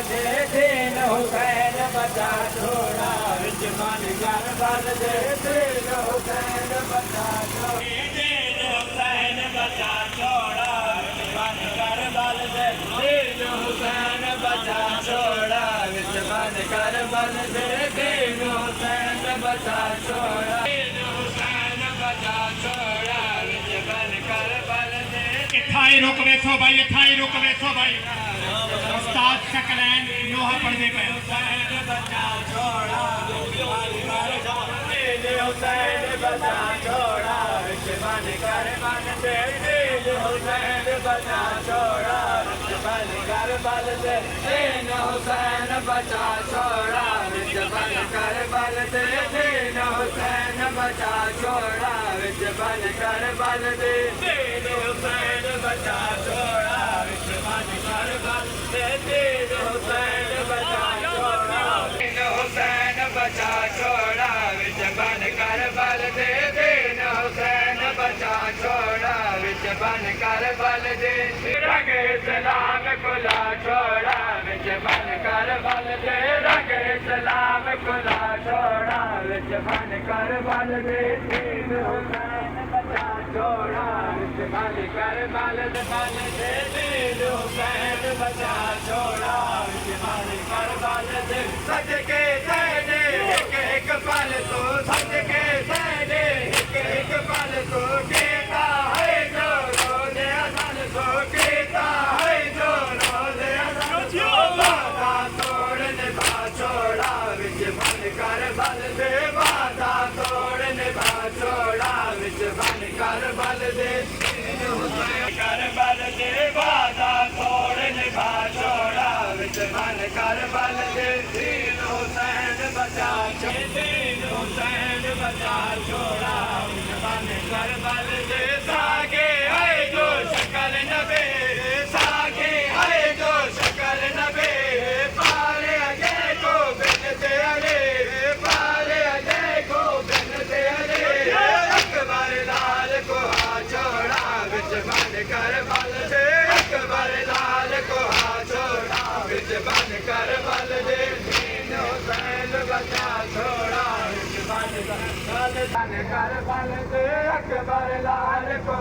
दे दीन हुसैन बचा छोड़ा विच बन कर बल दे दीन हुसैन बचा छोड़ा दीन हुसैन बचा छोड़ा विच बन कर बल दे दीन हुसैन बचा छोड़ा विच बन कर बल दे दीन हुसैन बचा छोड़ा दीन हुसैन बचा छोड़ा विच बन कर बल दे इथाई रुक वेसो भाई इथाई रुक वेसो भाई उस्ताद शकलैन लोहा पढ़दे पे हुसैन बचा छोड़ा हुसैन बचा छोड़ा विच बन कर बल दे दीन हुसैन बचा छोड़ा विच बन कर बल दे दीन हुसैन बचा छोड़ा विच बन कर बल दे दीन हुसैन बचा छोड़ा विच बन कर बल दे दीन हुसैन बचा छोड़ा विच बन कर बल दे दीन हुसैन बचा छोड़ा दीन हुसैन बचा छोड़ा विच बन कर बल दे दीन हुसैन बचा छोड़ा विच बन कर बल दे रंग इस्लाम खुला छोड़ा विच बन कर बल दे रंग इस्लाम खुला छोड़ा विच बन कर बल दे दीन हुसैन बचा छोड़ा विच बन कर बल दे दीन हुसैन बचा छोड़ा विच बन कर बल दे सच के सैने एक पल तो सच के सैने एक पल तो केता है जो रोज़े असल तो केता है जो रोज़े असल तो वादा तोड़ने बा छोड़ा विच बन कर बल दे वादा तोड़ने बा छोड़ा विच बन कर बल दे दीन हुसैन कर बल दे वादा तोड़ने बा छोड़ा विच बन कर बल दे दीन हुसैन बचा दीन हुसैन बचा छोड़ा विच बन कर बल दे सागे है जो शकल नबे सागे है जो शकल नबे पाले अजय को बिन से अले पाले अजय को बिन से अले अकबर लाल को छोड़ा विच बन कर बल दे अकबर लाल को छोड़ा विच बन कर बल दे दीन हुसैन बचा छोड़ा विच बन कर बल दे अकबर लाल को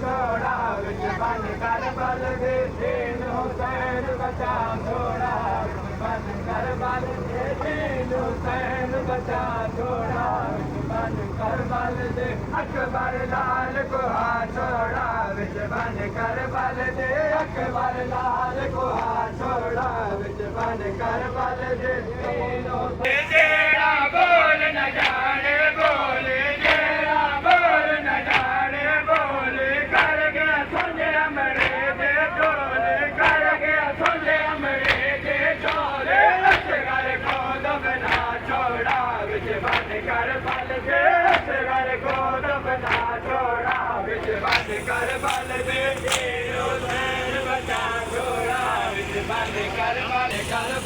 छोड़ा विच बन कर बल दे दीन हुसैन बचा छोड़ा विच बन कर बल दे दीन हुसैन बचा छोड़ा विच बन कर बल दे अकबर लाल को छोड़ा विच बन कर बल दे अकबर लाल को छोड़ा विच बन कर बल दे दीन हुसैन जेड़ा बोल न जाने बोल जेड़ा बोल न जाने बोल कर गया सुने अमरे दे चोले कर गया सुने अमरे दे चोले असगर को दबना छोड़ा विच बन कर बल दे असगर को दबना छोड़ा विच बन कर बल दे दीन हुसैन बचा छोड़ा विच बन कर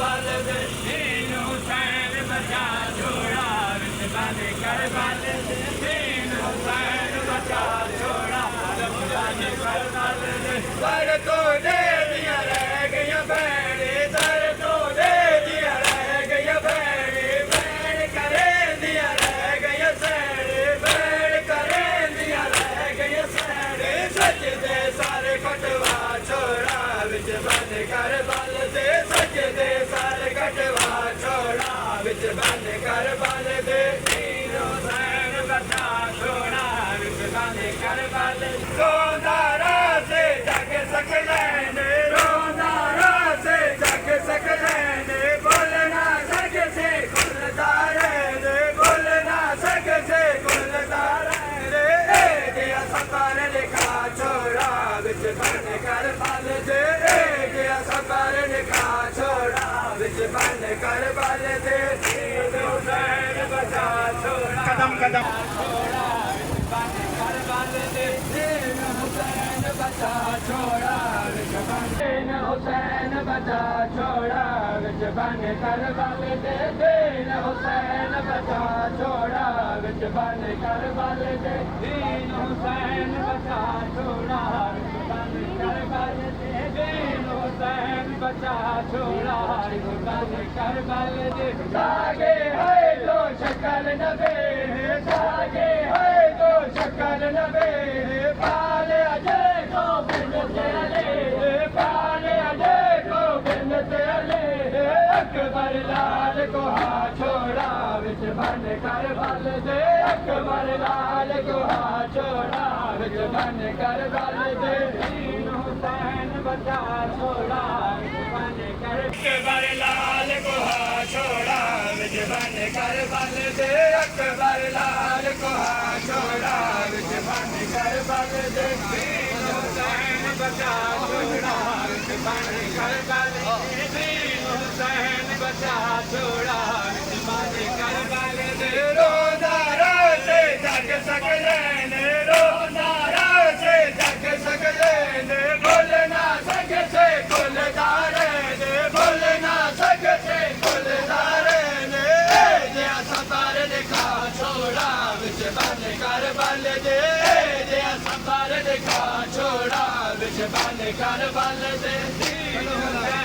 बल दे दीन हुसैन बचा छोड़ा विच बन कर बल दे दीन हुसैन बचा छोड़ा विच बन कर बल दे सर तो दे दिया रह गया बैरे सर तो दे दिया रह गया बैरे बैर करे दिया रह गया सैरे बैर करे दिया रह गया सैरे सच दे सारे कटवा छोड़ा विच बन कर बल दे सच दे सारे कटवा छोड़ा विच बन कर बल दे दीन हुसैन बचा छोड़ा विच बन कर बल रोज़ारा से जग सकलैन रोज़ारा से जग सकलैन बोलना सग से खुलदारे बोलना सग से खुलदारे गया सफर लिखा छोड़ा विच बन कर बल दे गया सफर लिखा छोड़ा विच बन कर बल दे दीन हुसैन बचा छोड़ा कदम कदम छोड़ा विच बन कर बल दे दीन हुसैन बचा छोड़ा विच बन दीन हुसैन बचा छोड़ा विच बन कर बल दे दीन हुसैन बचा छोड़ा विच बन कर बल दे दीन हुसैन बचा छोड़ा विच बन करबल दे दीन हुसैन बचा छोड़ा करबल दे जागे है जो शक्ल नबे जागे है जो शक्ल नबे पाले अजय को बिन तेले पाले अजय को बिन तेले अकबर लाल को हाथ छोड़ा विच बन करबल दे अकबर लाल को हाथ छोड़ा विच बन करबल दे दीन हुसैन बचा छोड़ा बन कर अकबर लाल को हाथ छोड़ा विच बन करबल दे अकबर लाल को हाथ छोड़ा विच बन करबल दे दीन हुसैन बचा छोड़ा विच बन करबल दे दीन हुसैन बचा छोड़ा विच बन करबल दे रोज़ारा से जग सकले ने रोज़ारा से जग सकले ने भूल ना सके से कुलदारे ने भूल ना सके से कुलदारे ने जे सफर दिखा छोड़ा विच बन करबल दे जे सफर दिखा छोड़ा विच बन करबल दे दीन